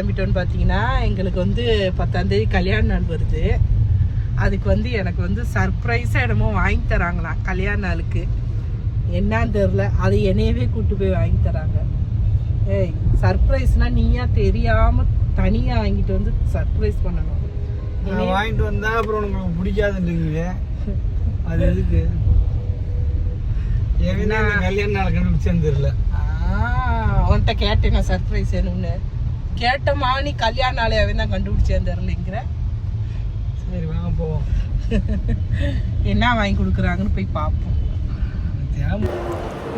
கிளம்பிட்டோன்னு பார்த்தீங்கன்னா எங்களுக்கு வந்து 10ஆம் தேதி கல்யாண நாள் வருது. அதுக்கு வந்து எனக்கு வந்து சர்ப்ரைஸாக என்னமோ வாங்கி தராங்களாம் கல்யாண நாளுக்கு. என்னான்னு தெரில, அது என்னையவே கூப்பிட்டு போய் வாங்கி தராங்க. ஏய், சர்ப்ரைஸ்னால் நீயா தெரியாமல் தனியாக வாங்கிட்டு வந்து சர்ப்ரைஸ் பண்ணணும். வாங்கிட்டு வந்தா அப்புறம் உங்களுக்கு பிடிக்காதுன்றீங்களே, அது எதுக்கு? ஏன்னா கல்யாண நாள் கண்டுபிடிச்சேன்னு தெரியல. உன்கிட்ட கேட்டேன் நான் சர்ப்ரைஸ் வேணும்னு. கேட்டமா நீ கல்யாண நாளையாவே தான் கண்டுபிடிச்சேன்னு தெரிலங்கிற. சரி வாங்க போவோம். என்ன வாங்கி கொடுக்குறாங்கன்னு போய் பார்ப்போம்.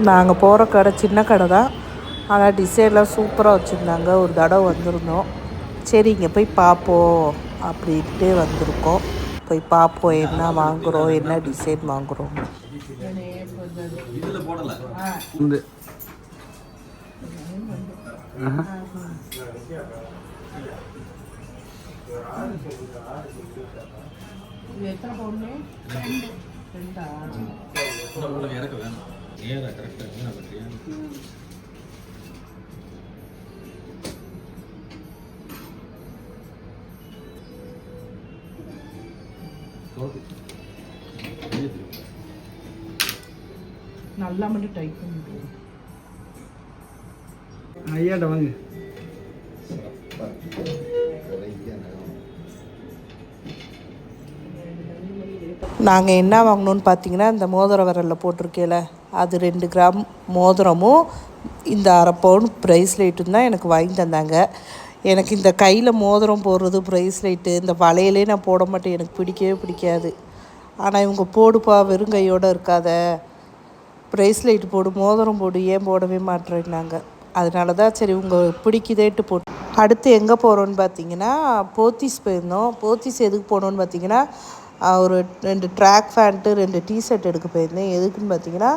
நாங்கள் போகிற கடை சின்ன கடை தான், ஆனால் டிசைன்லாம் சூப்பராக வச்சுருந்தாங்க. ஒரு தடவை வந்திருந்தோம். சரி இங்கே போய் பார்ப்போம் அப்படின்ட்டு வந்திருக்கோம். போய் பார்ப்போம் என்ன வாங்குகிறோம், என்ன டிசைன் வாங்குகிறோம். எத்தனை பவுன்? ரெண்டா? இறக்க வேணும். ஏற கரெக்டாக நல்லா மட்டும் டைப் பண்ணிட்டு ஐயாட்ட வாங்க. நாங்கள் என்ன வாங்கினோன்னு பார்த்தீங்கன்னா, இந்த மோதிர விரலில் போட்டிருக்கேல அது 2 கிராம் மோதிரமும் இந்த 1/2 பவுன் ப்ரைஸ்லைட்டும் தான் எனக்கு வாங்கி தந்தாங்க. எனக்கு இந்த கையில் மோதிரம் போடுறது, ப்ரைஸ்லைட்டு, இந்த வளையலே நான் போட மாட்டேன், எனக்கு பிடிக்கவே பிடிக்காது. ஆனால் இவங்க போடுப்பா வெறும் கையோடு இருக்காத, ப்ரைஸ்லைட்டு போடு, மோதிரம் போடு, ஏன் போடவே மாட்டேன்னாங்க. அதனால தான் சரி உங்கள் பிடிக்குதேட்டு போட்டு. அடுத்து எங்கே போகிறோன்னு பார்த்தீங்கன்னா, போத்தீஸ் போயிருந்தோம். போத்தீஸ் எதுக்கு போனோன்னு பார்த்தீங்கன்னா, ஒரு 2 ட்ராக் பேண்ட்டு 2 டிஷர்ட் எடுக்க போயிருந்தேன். எதுக்குன்னு பார்த்தீங்கன்னா,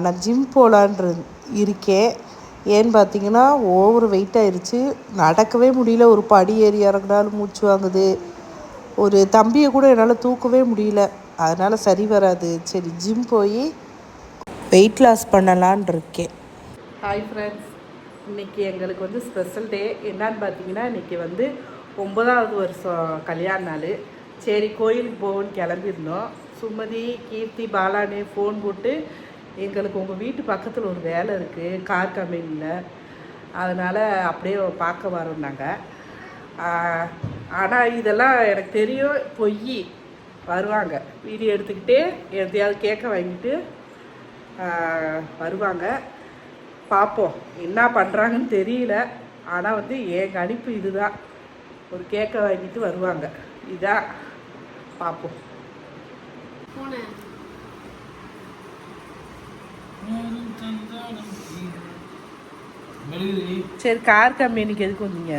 நான் ஜிம் போகலான் இருக்கேன். ஏன்னு பார்த்தீங்கன்னா ஓவர் வெயிட் ஆயிடுச்சு, நடக்கவே முடியல. ஒரு படி ஏறி இறங்கினாலும் மூச்சு வாங்குது. ஒரு தம்பியை கூட என்னால் தூக்கவே முடியல. அதனால் சரி வராது. சரி ஜிம் போய் வெயிட் லாஸ் பண்ணலான் இருக்கேன். ஹாய் ஃப்ரெண்ட்ஸ், இன்றைக்கி எங்களுக்கு வந்து ஸ்பெஷல் டே. என்னான்னு பார்த்தீங்கன்னா, இன்றைக்கி வந்து 9வது வருஷம் கல்யாண நாள். சரி கோயிலுக்கு போவோன்னு கிளம்பியிருந்தோம். சுமதி, கீர்த்தி, பாலானு ஃபோன் போட்டு எங்களுக்கு உங்கள் வீட்டு பக்கத்தில் ஒரு வேலை இருக்குது கார் கம்பெனியில், அதனால் அப்படியே பார்க்க வரோம் நாங்கள். ஆனால் இதெல்லாம் எனக்கு தெரியும் பொய். வருவாங்க வீடியோ எடுத்துக்கிட்டே எதையாவது கேட்க வாங்கிட்டு வருவாங்க. பார்ப்போம் என்ன பண்ணுறாங்கன்னு தெரியல. ஆனால் வந்து எங்கள் அனுப்பு இதுதான், ஒரு கேக்கை வாங்கிட்டு வருவாங்க. இதான் பார்ப்போம். சரி கார் கம்பெனிக்கு எதுக்கு வந்தீங்க?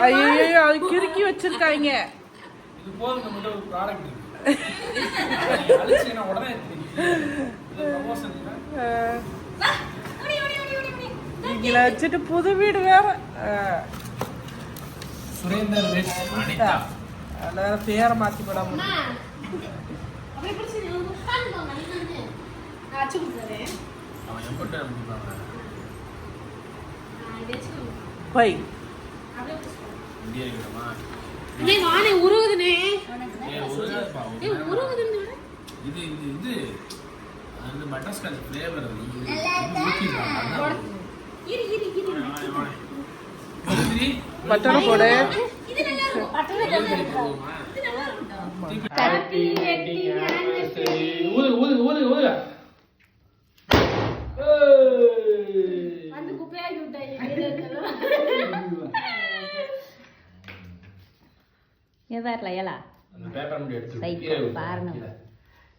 ஐயோ அது கிறுக்கி வச்சிருக்காங்க. இதில் வச்சுட்டு புது வீடு வேற. அதெல்லாம் பேரை மாற்றி போடாம போய் உருகுதுனே. பட்டர்ஸ்காட்ச் ஃப்ளேவர் பட்டர் போடு.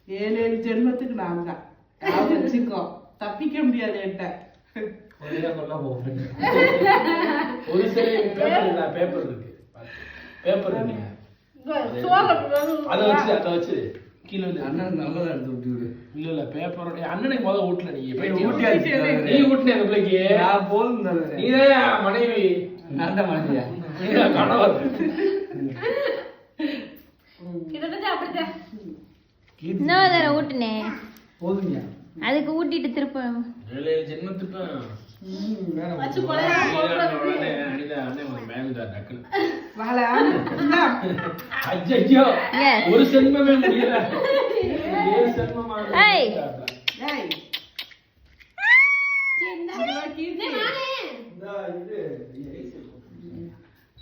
ஏழு ஜென்மத்துக்கு நான் தான் வச்சுக்கோ, தப்பிக்க முடியாது என்கிட்ட. ஒரு சரி பேப்பர் இருக்கு, பேப்பர் அதை வச்சு கீழே வந்து அண்ணன் நல்லதா எடுத்து விட்டு விடு. இல்ல பேப்பரோட அண்ணனுக்கு முதல்ல ஊட்டல, நீ ஊட்டின அந்த பிள்ளைக்கு நான் போதும். நீதான் மனைவி, நான் தான் மனைவியா, கணவர். இன்னொரு தடவை ஊட்டுனேன். போதுங்க. அதுக்கு ஊட்டிட்டு திருப்ப 7 ஜென்மத்துக்கும் ஐயோ ஒரு சென்மமே முடியல. ஏழு சென்மமா ஏய்.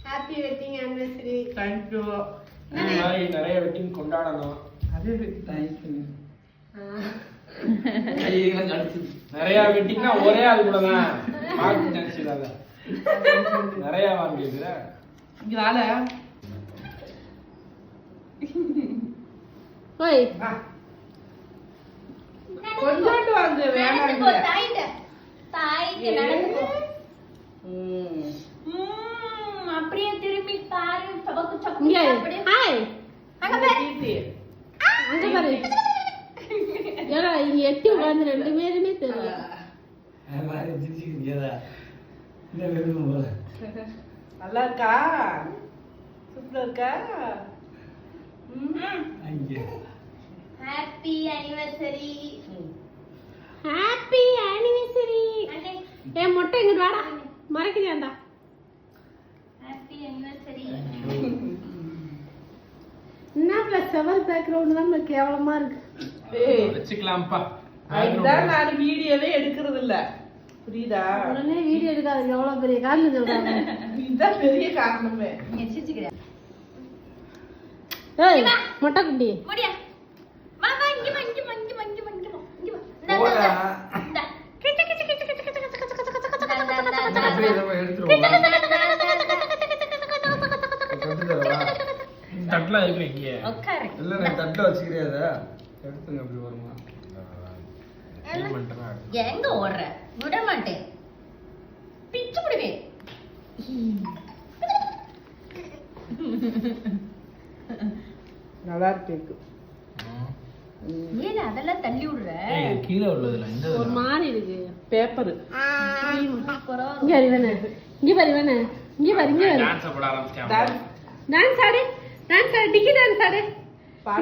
Happy wedding anniversary. Thank you. இந்த மாதிரி நிறைய வெட்டிங் கொண்டாடணும். நிறைய வெட்டிங்னா ஒரே ஆள் கூட தான் மார்க் நினைச்சிடாத. நிறைய வாங்கிக்கிற இதனால ஓய் கொஞ்சோண்டு வாங்க வேணாம். அப்படியே திரும்பி பாரு. சபக்கு இங்க சபக்கு ஹாய் அங்க பாரு. அங்க பாரு. ஏடா இங்க எட்டி உட்கார்ந்து ரெண்டு பேருமே தெரியல. நல்லா இருக்கா? சூப்பரா இருக்கா? Happy anniversary. Happy anniversary. ஏ மொட்டை இங்க வாடா. மறக்கறியாண்டா. Happy anniversary. என்னப்ல செவல் பேக்ரவுண்ட் தான் கேவலமா இருக்கு. ஏய் வச்சுக்கலாம்ப்பா. அதுதான் நான் வீடியோவே எடுக்கிறது இல்ல. புரியுதா? உடனே வீடியோ எடுக்காத எவ்வளவு பெரிய காரணம் சொல்றாங்க. இதுதான் பெரிய காரணமே. ஏய் மொட்டை குண்டி. முடியா. வா வா இங்க வா இங்க வா இங்க வா இங்க வா இங்க வா இங்க வா. இந்தா போடா. இந்தா. கிட்ட கிட்ட கிட்ட கிட்ட கிட்ட கிட்ட கிட்ட கிட்ட கிட்ட அப்படியே இதை எடுத்துருவோம். தட்டுல இருக்கு இங்க. உட்காரு. இல்ல நான் தட்டுல வச்சுக்கிறியாத. எடுத்துங்க அப்படி வருமா? எங்க ஓடுற? விட மாட்டேன். பிச்சு விடுவேன். நல்லா இருக்கு. ஏல அதெல்லாம் தள்ளி விடுற? ஏய் கீழே உள்ளதுல இந்த ஒரு மாதிரி இருக்கு. பேப்பர். சூப்பரா இங்க பாரு வேணே. இங்க பாரு வேணே. இங்க பாரு இங்க பாரு. டான்ஸ் போட ஆரம்பிச்சாங்க. டான்ஸ் ஆடு. டான்ஸ் ஆடு. டிக்கி டான்ஸ் ஆடு.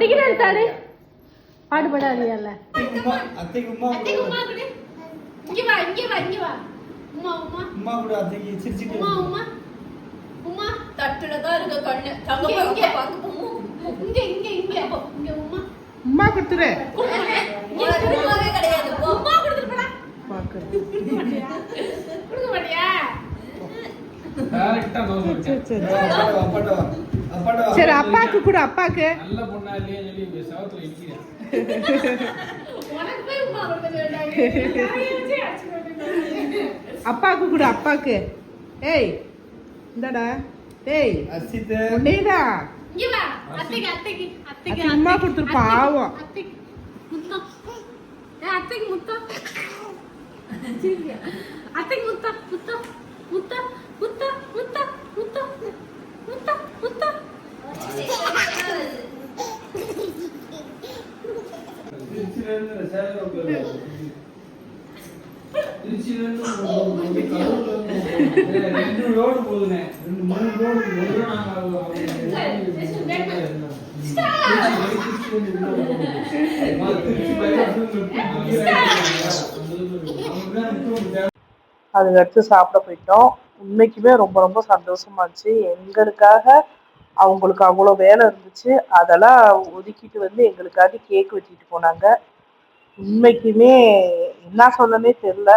டிக்கி டான்ஸ் ஆடு. பாடு பாடாதீயல்ல. அத்தைக்கு உம்மா குடு. இங்க வா இங்க வா இங்க வா. உம்மா உம்மா உம்மா கூட அத்தைக்கு சிரிச்சிட்டு உம்மா உம்மா உம்மா தட்டுல தான் இருக்க கண்ணு. தங்க பாக்க பாக்க இங்க இங்க இங்க இங்க உம்மா அம்மா கொடுத்துரு. இங்க குடுக்கவே கிடையாது. உம்மா கொடுத்துட்டு போடா. பாக்குறது. கொடுக்க மாட்டியா? டைரக்டா நோ சரி. அப்பாடா சரி அப்பாக்கு கூட அப்பாக்கு. நல்ல பொண்ணா இல்லையே சொல்லி சவத்துல இடிக்கிறேன். உனக்கு போய் உம்மா கொடுக்க வேண்டாம். அப்பாக்கு கூட அப்பாக்கு. ஏய் இந்தடா. ஏய் அசிதே உன்னேடா. இங்க வா. அத்தைக்கு அத்தைக்கு அத்தைக்கு அம்மா கொடுத்துரு பாவம். அத்தைக்கு முத்தம். அத்தைக்கு முத்தம். சரியா? அத்தைக்கு முத்தம் முத்தம் முத்தம் முத்தம் முத்தம் முத்தம் முத்தம் முத்தம். திருச்சியிலிருந்து சேலத்துல திருச்சியிலிருந்து ரெண்டு ரோடு போகுதுனே. 2-3 ரோடு அதுக்கடுத்து சாப்பிட போயிட்டோம். உண்மைக்குமே ரொம்ப ரொம்ப சந்தோஷமாச்சு. எங்களுக்காக அவங்களுக்கு அவ்வளோ வேலை இருந்துச்சு. அதெல்லாம் ஒதுக்கிட்டு வந்து எங்களுக்காக கேக் வெட்டிட்டு போனாங்க. உண்மைக்குமே என்ன சொல்லனே தெரில.